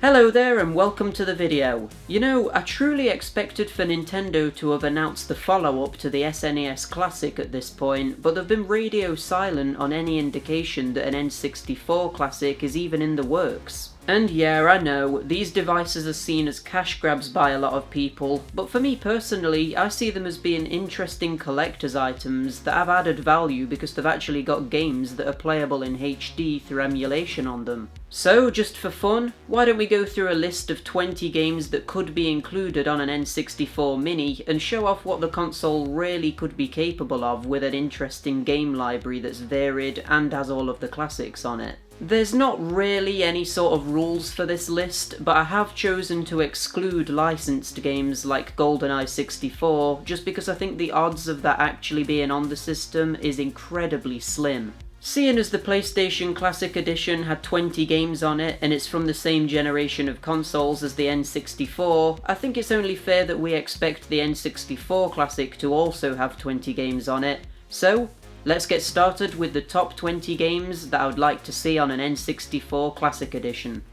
Hello there and welcome to the video. You know, I truly expected for Nintendo to have announced the follow-up to the SNES Classic at this point, but they've been radio silent on any indication that an N64 Classic is even in the works. And yeah, I know, these devices are seen as cash grabs by a lot of people, but for me personally, I see them as being interesting collector's items that have added value because they've actually got games that are playable in HD through emulation on them. So, just for fun, why don't we go through a list of 20 games that could be included on an N64 Mini and show off what the console really could be capable of with an interesting game library that's varied and has all of the classics on it. There's not really any sort of rules for this list, but I have chosen to exclude licensed games like GoldenEye 64 just because I think the odds of that actually being on the system is incredibly slim. Seeing as the PlayStation Classic Edition had 20 games on it and it's from the same generation of consoles as the N64, I think it's only fair that we expect the N64 Classic to also have 20 games on it. So, let's get started with the top 20 games that I would like to see on an N64 Classic Edition.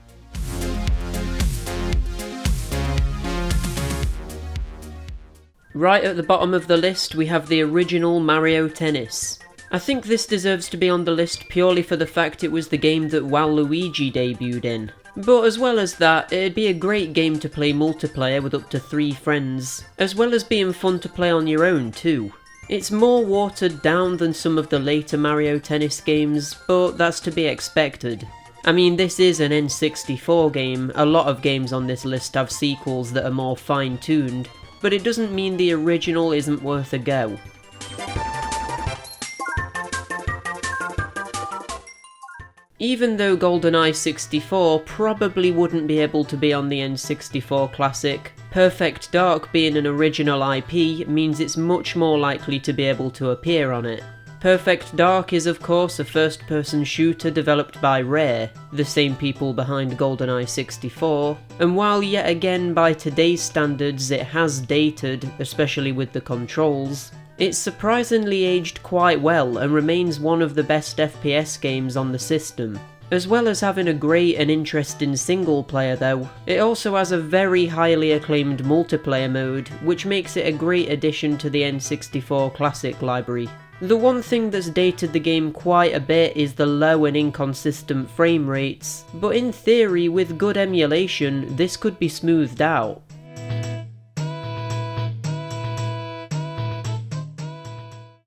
Right at the bottom of the list we have the original Mario Tennis. I think this deserves to be on the list purely for the fact it was the game that Waluigi debuted in. But as well as that, it'd be a great game to play multiplayer with up to 3 friends, as well as being fun to play on your own too. It's more watered down than some of the later Mario Tennis games, but that's to be expected. I mean, this is an N64 game, a lot of games on this list have sequels that are more fine-tuned, but it doesn't mean the original isn't worth a go. Even though GoldenEye 64 probably wouldn't be able to be on the N64 Classic, Perfect Dark being an original IP means it's much more likely to be able to appear on it. Perfect Dark is of course a first-person shooter developed by Rare, the same people behind GoldenEye 64, and while yet again by today's standards it has dated, especially with the controls, it's surprisingly aged quite well and remains one of the best FPS games on the system. As well as having a great and interesting single player though, it also has a very highly acclaimed multiplayer mode, which makes it a great addition to the N64 Classic library. The one thing that's dated the game quite a bit is the low and inconsistent frame rates, but in theory with good emulation this could be smoothed out.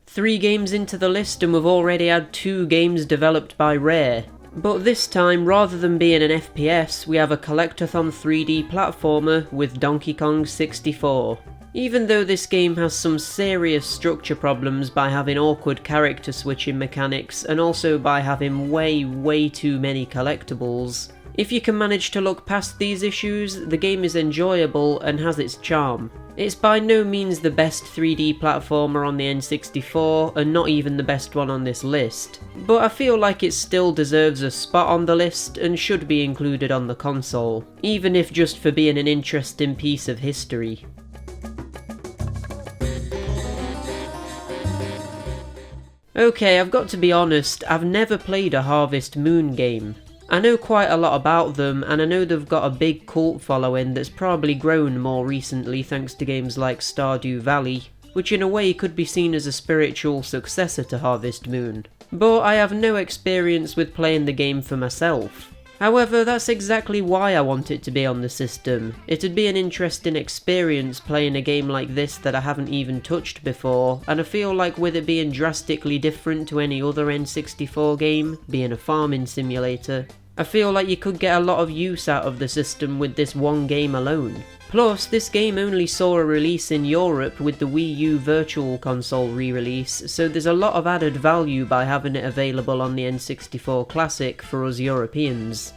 Three games into the list and we've already had 2 games developed by Rare. But this time, rather than being an FPS, we have a collectathon 3D platformer with Donkey Kong 64. Even though this game has some serious structure problems by having awkward character switching mechanics and also by having way too many collectibles, if you can manage to look past these issues, the game is enjoyable and has its charm. It's by no means the best 3D platformer on the N64 and not even the best one on this list, but I feel like it still deserves a spot on the list and should be included on the console, even if just for being an interesting piece of history. Okay, I've got to be honest, I've never played a Harvest Moon game. I know quite a lot about them, and I know they've got a big cult following that's probably grown more recently thanks to games like Stardew Valley, which in a way could be seen as a spiritual successor to Harvest Moon. But I have no experience with playing the game for myself. However, that's exactly why I want it to be on the system. It'd be an interesting experience playing a game like this that I haven't even touched before, and I feel like with it being drastically different to any other N64 game, being a farming simulator, I feel like you could get a lot of use out of the system with this one game alone. Plus, this game only saw a release in Europe with the Wii U Virtual Console re-release, so there's a lot of added value by having it available on the N64 Classic for us Europeans.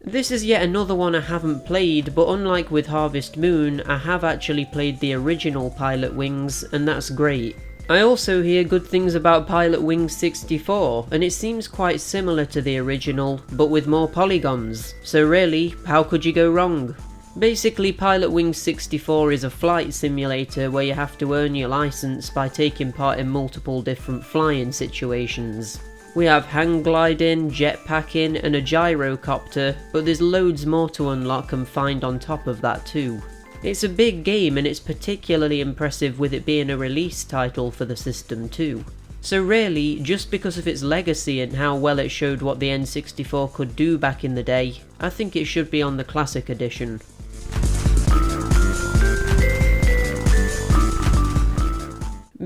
This is yet another one I haven't played, but unlike with Harvest Moon, I have actually played the original Pilotwings, and that's great. I also hear good things about Pilotwings 64, and it seems quite similar to the original, but with more polygons, so really, how could you go wrong? Basically, Pilotwings 64 is a flight simulator where you have to earn your license by taking part in multiple different flying situations. We have hang gliding, jetpacking and a gyrocopter, but there's loads more to unlock and find on top of that too. It's a big game and it's particularly impressive with it being a release title for the system too. So really, just because of its legacy and how well it showed what the N64 could do back in the day, I think it should be on the Classic Edition.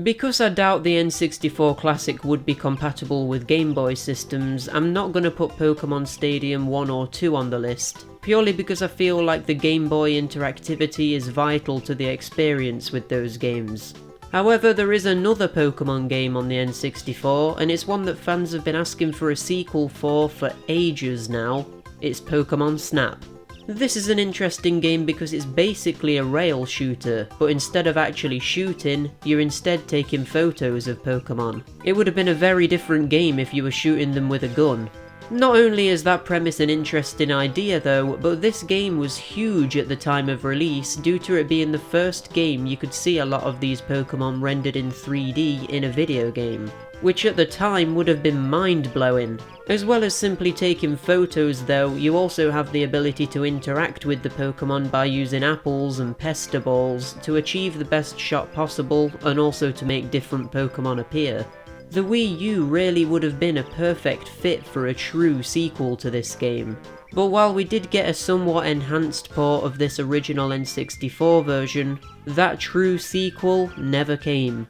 Because I doubt the N64 Classic would be compatible with Game Boy systems, I'm not going to put Pokemon Stadium 1 or 2 on the list, purely because I feel like the Game Boy interactivity is vital to the experience with those games. However, there is another Pokemon game on the N64, and it's one that fans have been asking for a sequel for ages now. It's Pokemon Snap. This is an interesting game because it's basically a rail shooter, but instead of actually shooting, you're instead taking photos of Pokemon. It would have been a very different game if you were shooting them with a gun. Not only is that premise an interesting idea though, but this game was huge at the time of release due to it being the first game you could see a lot of these Pokemon rendered in 3D in a video game, which at the time would have been mind-blowing. As well as simply taking photos though, you also have the ability to interact with the Pokemon by using apples and pester balls to achieve the best shot possible and also to make different Pokemon appear. The Wii U really would have been a perfect fit for a true sequel to this game. But while we did get a somewhat enhanced port of this original N64 version, that true sequel never came.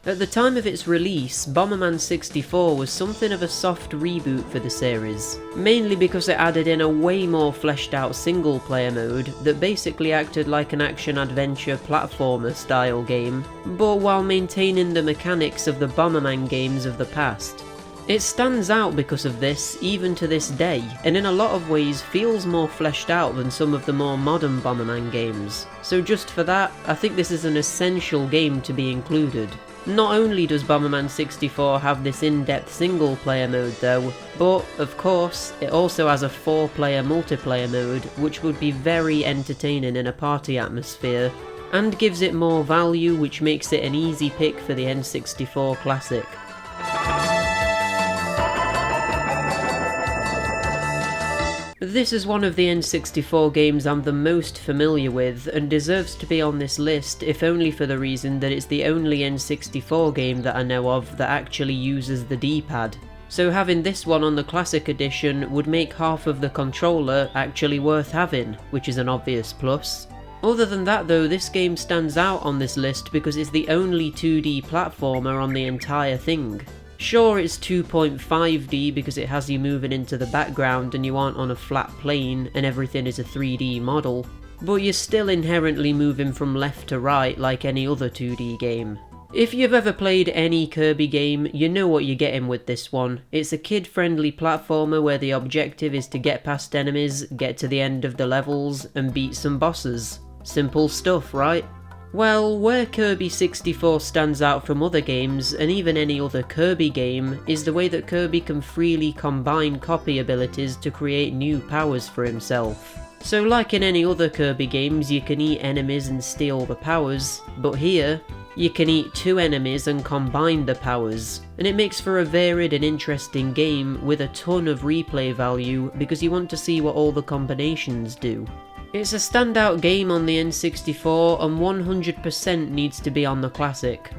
At the time of its release, Bomberman 64 was something of a soft reboot for the series, mainly because it added in a way more fleshed out single player mode that basically acted like an action-adventure platformer style game, but while maintaining the mechanics of the Bomberman games of the past. It stands out because of this even to this day, and in a lot of ways feels more fleshed out than some of the more modern Bomberman games, so just for that, I think this is an essential game to be included. Not only does Bomberman 64 have this in-depth single-player mode though, but, of course, it also has a 4-player multiplayer mode, which would be very entertaining in a party atmosphere, and gives it more value, which makes it an easy pick for the N64 Classic. This is one of the N64 games I'm the most familiar with, and deserves to be on this list if only for the reason that it's the only N64 game that I know of that actually uses the D-pad. So having this one on the Classic Edition would make half of the controller actually worth having, which is an obvious plus. Other than that though, this game stands out on this list because it's the only 2D platformer on the entire thing. Sure, it's 2.5D because it has you moving into the background and you aren't on a flat plane and everything is a 3D model, but you're still inherently moving from left to right like any other 2D game. If you've ever played any Kirby game, you know what you're getting with this one. It's a kid-friendly platformer where the objective is to get past enemies, get to the end of the levels, and beat some bosses. Simple stuff, right? Well, where Kirby 64 stands out from other games, and even any other Kirby game, is the way that Kirby can freely combine copy abilities to create new powers for himself. So like in any other Kirby games, you can eat enemies and steal the powers, but here, you can eat 2 enemies and combine the powers, and it makes for a varied and interesting game with a ton of replay value because you want to see what all the combinations do. It's a standout game on the N64 and 100% needs to be on the Classic.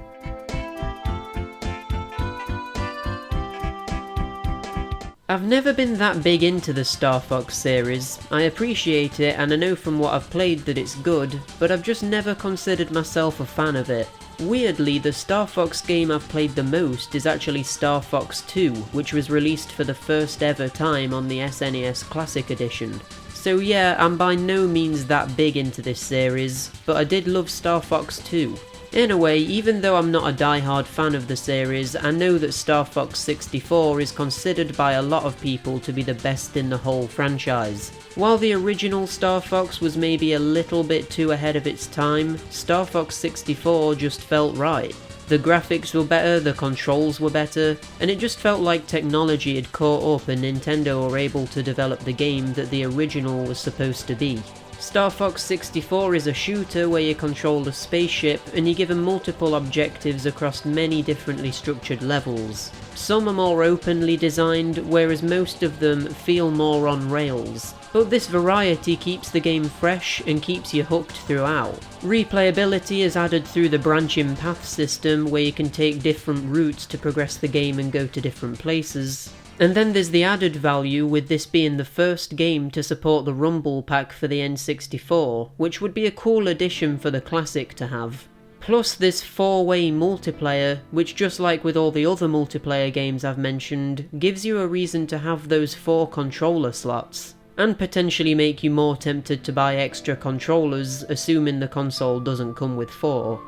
I've never been that big into the Star Fox series. I appreciate it and I know from what I've played that it's good, but I've just never considered myself a fan of it. Weirdly, the Star Fox game I've played the most is actually Star Fox 2, which was released for the first ever time on the SNES Classic Edition. So yeah, I'm by no means that big into this series, but I did love Star Fox 2. In a way, even though I'm not a die-hard fan of the series, I know that Star Fox 64 is considered by a lot of people to be the best in the whole franchise. While the original Star Fox was maybe a little bit too ahead of its time, Star Fox 64 just felt right. The graphics were better, the controls were better, and it just felt like technology had caught up and Nintendo were able to develop the game that the original was supposed to be. Star Fox 64 is a shooter where you control a spaceship and you're given multiple objectives across many differently structured levels. Some are more openly designed, whereas most of them feel more on rails. But this variety keeps the game fresh and keeps you hooked throughout. Replayability is added through the branching path system, where you can take different routes to progress the game and go to different places. And then there's the added value with this being the first game to support the Rumble Pack for the N64, which would be a cool addition for the Classic to have. Plus this 4-way multiplayer, which just like with all the other multiplayer games I've mentioned, gives you a reason to have those 4 controller slots, and potentially make you more tempted to buy extra controllers, assuming the console doesn't come with 4.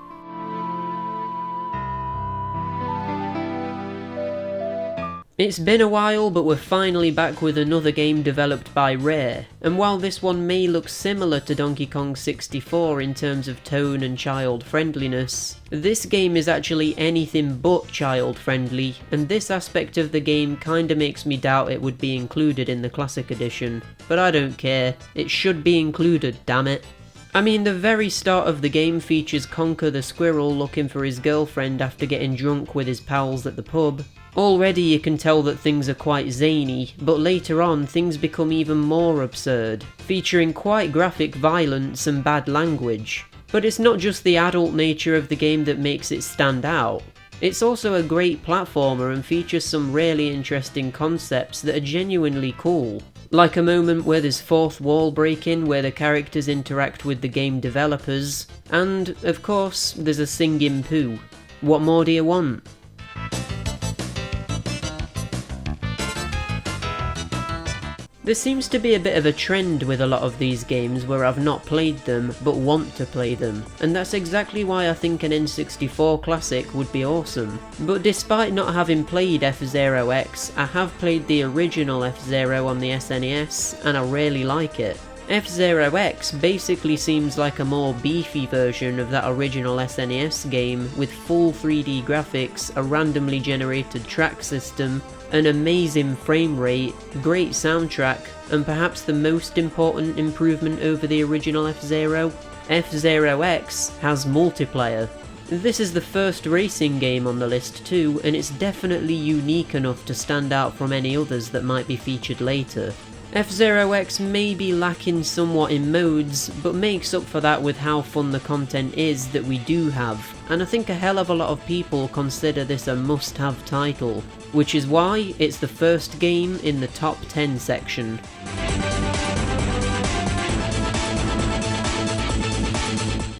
It's been a while, but we're finally back with another game developed by Rare, and while this one may look similar to Donkey Kong 64 in terms of tone and child friendliness, this game is actually anything but child friendly, and this aspect of the game kinda makes me doubt it would be included in the Classic Edition, but I don't care, it should be included, damn it. I mean, the very start of the game features Conker the squirrel looking for his girlfriend after getting drunk with his pals at the pub. Already you can tell that things are quite zany, but later on things become even more absurd, featuring quite graphic violence and bad language. But it's not just the adult nature of the game that makes it stand out. It's also a great platformer and features some really interesting concepts that are genuinely cool. Like a moment where there's fourth wall breaking where the characters interact with the game developers, and, of course, there's a singing poo. What more do you want? There seems to be a bit of a trend with a lot of these games where I've not played them, but want to play them, and that's exactly why I think an N64 Classic would be awesome. But despite not having played F-Zero X, I have played the original F-Zero on the SNES, and I really like it. F-Zero X basically seems like a more beefy version of that original SNES game, with full 3D graphics, a randomly generated track system, an amazing frame rate, great soundtrack, and perhaps the most important improvement over the original F-Zero, F-Zero X has multiplayer. This is the first racing game on the list too, and it's definitely unique enough to stand out from any others that might be featured later. F-Zero X may be lacking somewhat in modes, but makes up for that with how fun the content is that we do have, and I think a hell of a lot of people consider this a must-have title, which is why it's the first game in the top 10 section.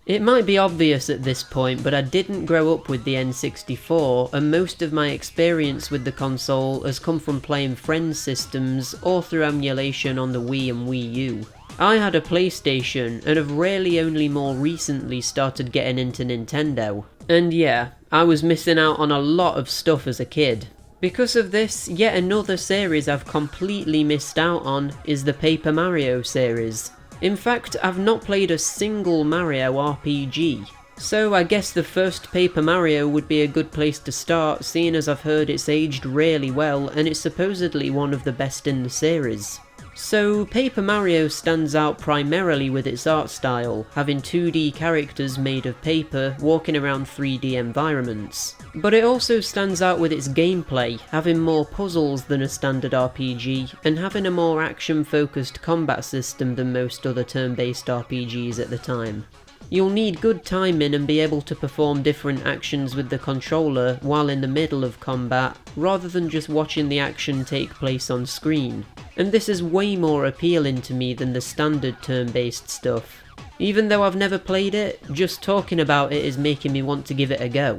It might be obvious at this point, but I didn't grow up with the N64, and most of my experience with the console has come from playing friends' systems or through emulation on the Wii and Wii U. I had a PlayStation, and have really only more recently started getting into Nintendo. And yeah, I was missing out on a lot of stuff as a kid. Because of this, yet another series I've completely missed out on is the Paper Mario series. In fact, I've not played a single Mario RPG, so I guess the first Paper Mario would be a good place to start, seeing as I've heard it's aged really well and it's supposedly one of the best in the series. So Paper Mario stands out primarily with its art style, having 2D characters made of paper walking around 3D environments. But it also stands out with its gameplay, having more puzzles than a standard RPG, and having a more action-focused combat system than most other turn-based RPGs at the time. You'll need good timing and be able to perform different actions with the controller while in the middle of combat, rather than just watching the action take place on screen. And this is way more appealing to me than the standard turn-based stuff. Even though I've never played it, just talking about it is making me want to give it a go.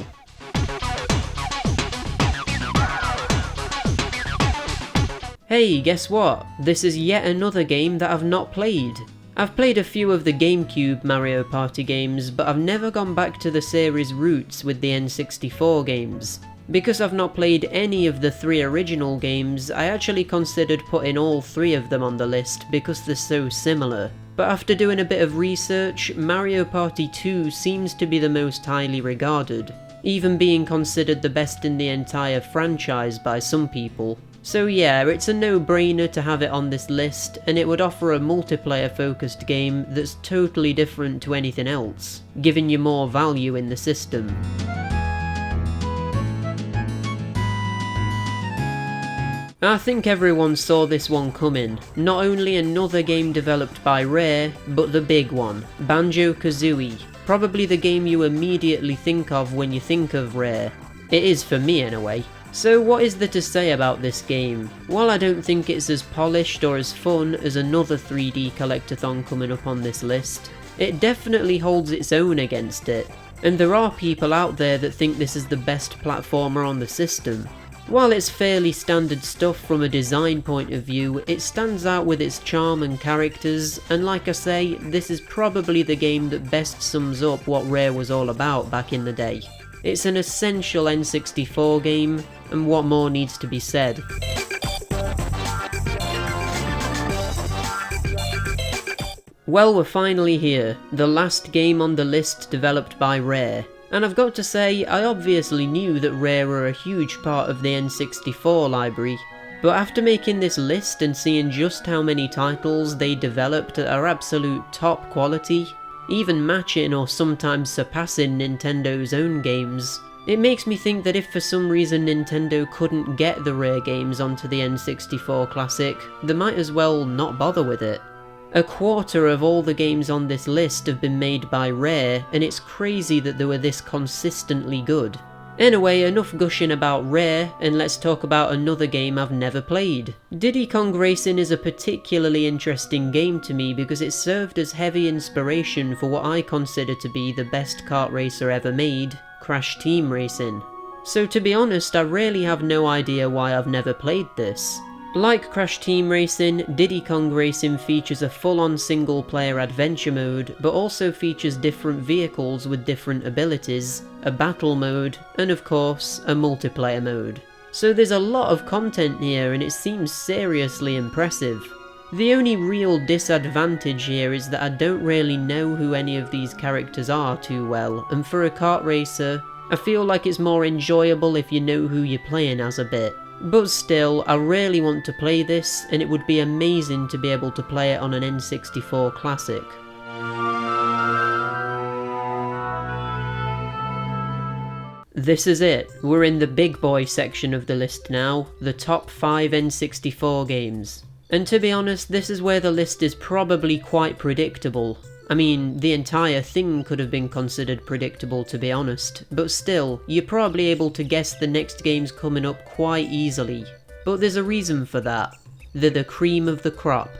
Hey, guess what? This is yet another game that I've not played. I've played a few of the GameCube Mario Party games, but I've never gone back to the series' roots with the N64 games. Because I've not played any of the 3 original games, I actually considered putting all 3 of them on the list because they're so similar. But after doing a bit of research, Mario Party 2 seems to be the most highly regarded, even being considered the best in the entire franchise by some people. So yeah, it's a no-brainer to have it on this list, and it would offer a multiplayer-focused game that's totally different to anything else, giving you more value in the system. I think everyone saw this one coming. Not only another game developed by Rare, but the big one, Banjo-Kazooie. Probably the game you immediately think of when you think of Rare. It is for me anyway. So what is there to say about this game? While I don't think it's as polished or as fun as another 3D collectathon coming up on this list, it definitely holds its own against it. And there are people out there that think this is the best platformer on the system. While it's fairly standard stuff from a design point of view, it stands out with its charm and characters, and like I say, this is probably the game that best sums up what Rare was all about back in the day. It's an essential N64 game, and what more needs to be said? Well, we're finally here, the last game on the list developed by Rare. And I've got to say, I obviously knew that Rare were a huge part of the N64 library, but after making this list and seeing just how many titles they developed that are absolute top quality, even matching or sometimes surpassing Nintendo's own games, it makes me think that if for some reason Nintendo couldn't get the Rare games onto the N64 Classic, they might as well not bother with it. A quarter of all the games on this list have been made by Rare, and it's crazy that they were this consistently good. Anyway, enough gushing about Rare, and let's talk about another game I've never played. Diddy Kong Racing is a particularly interesting game to me because it served as heavy inspiration for what I consider to be the best kart racer ever made, Crash Team Racing. So to be honest, I really have no idea why I've never played this. Like Crash Team Racing, Diddy Kong Racing features a full-on single-player adventure mode, but also features different vehicles with different abilities, a battle mode, and of course, a multiplayer mode. So there's a lot of content here and it seems seriously impressive. The only real disadvantage here is that I don't really know who any of these characters are too well, and for a kart racer, I feel like it's more enjoyable if you know who you're playing as a bit. But still, I really want to play this, and it would be amazing to be able to play it on an N64 Classic. This is it, we're in the big boy section of the list now, the top 5 N64 games. And to be honest, this is where the list is probably quite predictable. I mean, the entire thing could have been considered predictable to be honest, but still, you're probably able to guess the next games coming up quite easily. But there's a reason for that. They're the cream of the crop.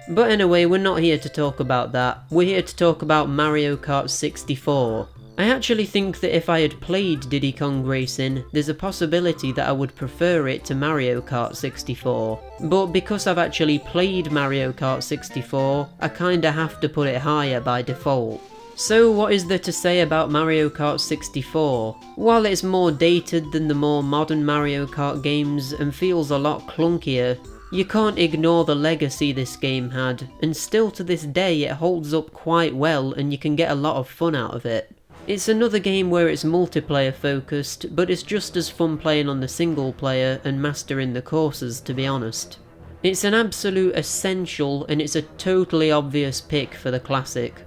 But anyway, we're not here to talk about that, we're here to talk about Mario Kart 64. I actually think that if I had played Diddy Kong Racing, there's a possibility that I would prefer it to Mario Kart 64. But because I've actually played Mario Kart 64, I kinda have to put it higher by default. So what is there to say about Mario Kart 64? While it's more dated than the more modern Mario Kart games and feels a lot clunkier, you can't ignore the legacy this game had, and still to this day it holds up quite well and you can get a lot of fun out of it. It's another game where it's multiplayer focused, but it's just as fun playing on the single player and mastering the courses, to be honest. It's an absolute essential and it's a totally obvious pick for the classic.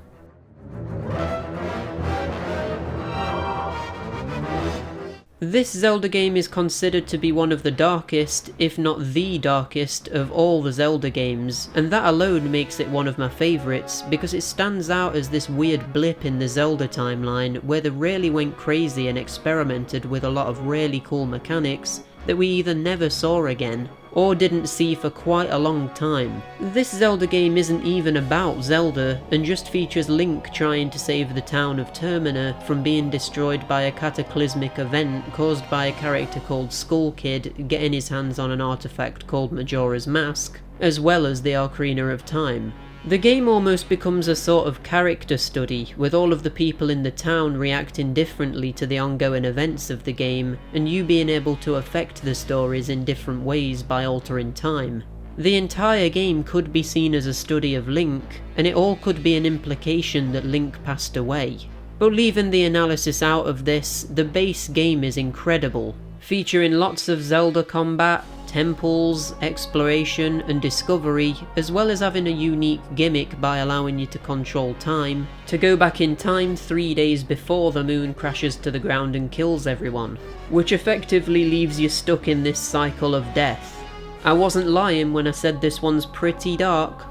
This Zelda game is considered to be one of the darkest, if not the darkest, of all the Zelda games, and that alone makes it one of my favourites, because it stands out as this weird blip in the Zelda timeline where they really went crazy and experimented with a lot of really cool mechanics that we either never saw again, or didn't see for quite a long time. This Zelda game isn't even about Zelda, and just features Link trying to save the town of Termina from being destroyed by a cataclysmic event caused by a character called Skull Kid getting his hands on an artifact called Majora's Mask, as well as the Ocarina of Time. The game almost becomes a sort of character study, with all of the people in the town reacting differently to the ongoing events of the game, and you being able to affect the stories in different ways by altering time. The entire game could be seen as a study of Link, and it all could be an implication that Link passed away. But leaving the analysis out of this, the base game is incredible. featuring lots of Zelda combat, temples, exploration and discovery, as well as having a unique gimmick by allowing you to control time, to go back in time 3 days before the moon crashes to the ground and kills everyone, which effectively leaves you stuck in this cycle of death. I wasn't lying when I said this one's pretty dark.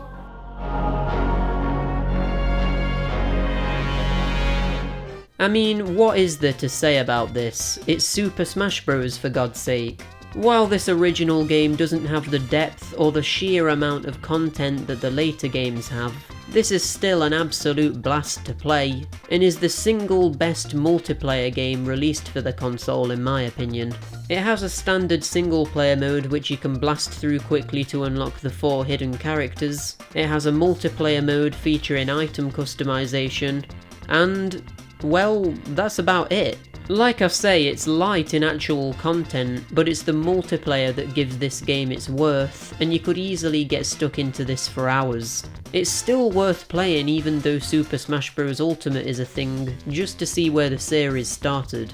I mean, what is there to say about this? It's Super Smash Bros. For God's sake. While this original game doesn't have the depth or the sheer amount of content that the later games have, this is still an absolute blast to play, and is the single best multiplayer game released for the console in my opinion. It has a standard single player mode which you can blast through quickly to unlock the 4 hidden characters, it has a multiplayer mode featuring item customization, and well, that's about it. Like I say, it's light in actual content, but it's the multiplayer that gives this game its worth, and you could easily get stuck into this for hours. It's still worth playing even though Super Smash Bros. Ultimate is a thing, just to see where the series started.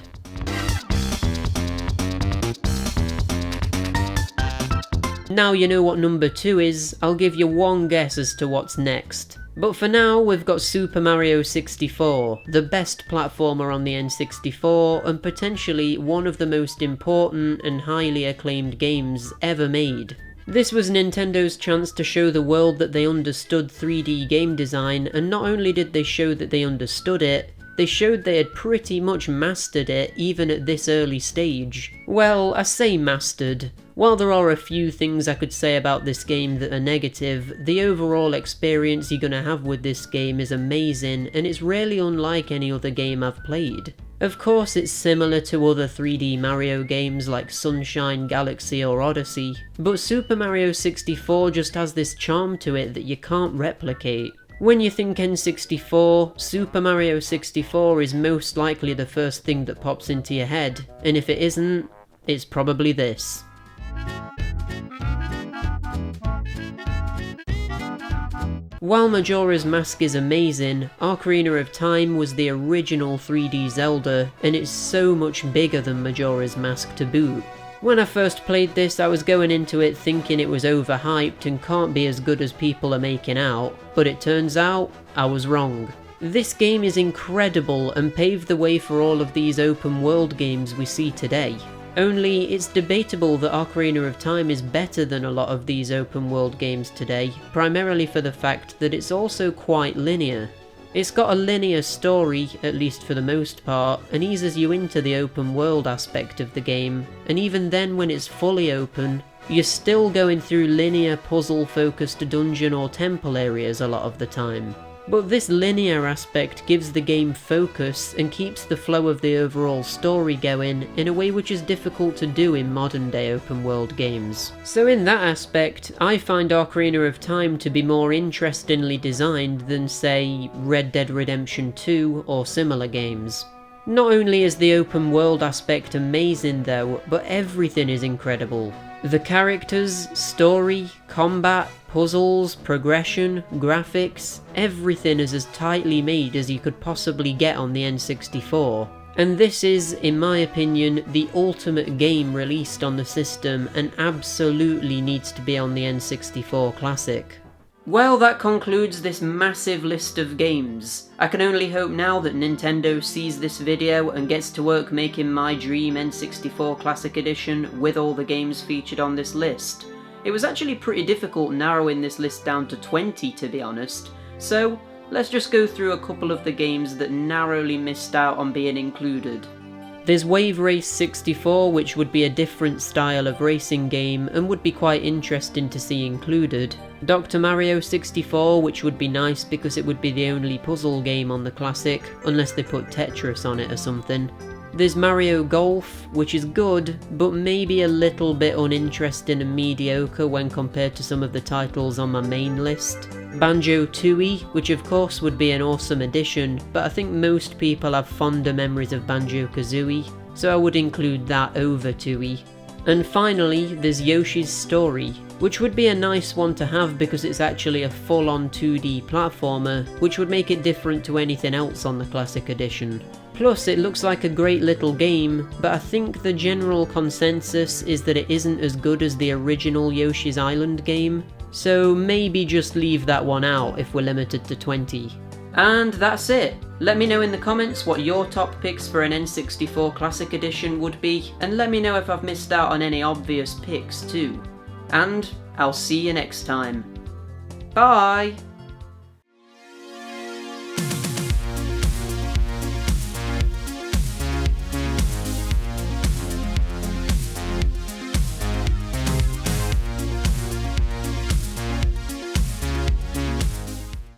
Now you know what number 2 is, I'll give you one guess as to what's next. But for now, we've got Super Mario 64, the best platformer on the N64 and potentially one of the most important and highly acclaimed games ever made. This was Nintendo's chance to show the world that they understood 3D game design, and not only did they show that they understood it, they showed they had pretty much mastered it even at this early stage. Well, I say mastered. While there are a few things I could say about this game that are negative, the overall experience you're gonna have with this game is amazing, and it's really unlike any other game I've played. Of course it's similar to other 3D Mario games like Sunshine, Galaxy or Odyssey, but Super Mario 64 just has this charm to it that you can't replicate. When you think N64, Super Mario 64 is most likely the first thing that pops into your head, and if it isn't, it's probably this. While Majora's Mask is amazing, Ocarina of Time was the original 3D Zelda, and it's so much bigger than Majora's Mask to boot. When I first played this, I was going into it thinking it was overhyped and can't be as good as people are making out, but it turns out I was wrong. This game is incredible and paved the way for all of these open world games we see today. Only, it's debatable that Ocarina of Time is better than a lot of these open world games today, primarily for the fact that it's also quite linear. It's got a linear story, at least for the most part, and eases you into the open world aspect of the game, and even then when it's fully open, you're still going through linear puzzle focused dungeon or temple areas a lot of the time. But this linear aspect gives the game focus and keeps the flow of the overall story going in a way which is difficult to do in modern day open world games. So in that aspect, I find Ocarina of Time to be more interestingly designed than say Red Dead Redemption 2 or similar games. Not only is the open world aspect amazing though, but everything is incredible. The characters, story, combat, puzzles, progression, graphics, everything is as tightly made as you could possibly get on the N64. And this is, in my opinion, the ultimate game released on the system and absolutely needs to be on the N64 Classic. Well, that concludes this massive list of games. I can only hope now that Nintendo sees this video and gets to work making my dream N64 Classic Edition with all the games featured on this list. It was actually pretty difficult narrowing this list down to 20 to be honest, so let's just go through a couple of the games that narrowly missed out on being included. There's Wave Race 64, which would be a different style of racing game and would be quite interesting to see included. Dr. Mario 64, which would be nice because it would be the only puzzle game on the Classic, unless they put Tetris on it or something. There's Mario Golf, which is good, but maybe a little bit uninteresting and mediocre when compared to some of the titles on my main list. Banjo-Tooie, which of course would be an awesome addition, but I think most people have fonder memories of Banjo-Kazooie, so I would include that over Tooie. And finally, there's Yoshi's Story, which would be a nice one to have because it's actually a full-on 2D platformer, which would make it different to anything else on the Classic Edition. Plus, it looks like a great little game, but I think the general consensus is that it isn't as good as the original Yoshi's Island game, so maybe just leave that one out if we're limited to 20. And that's it. Let me know in the comments what your top picks for an N64 Classic Edition would be, and let me know if I've missed out on any obvious picks too. And I'll see you next time. Bye!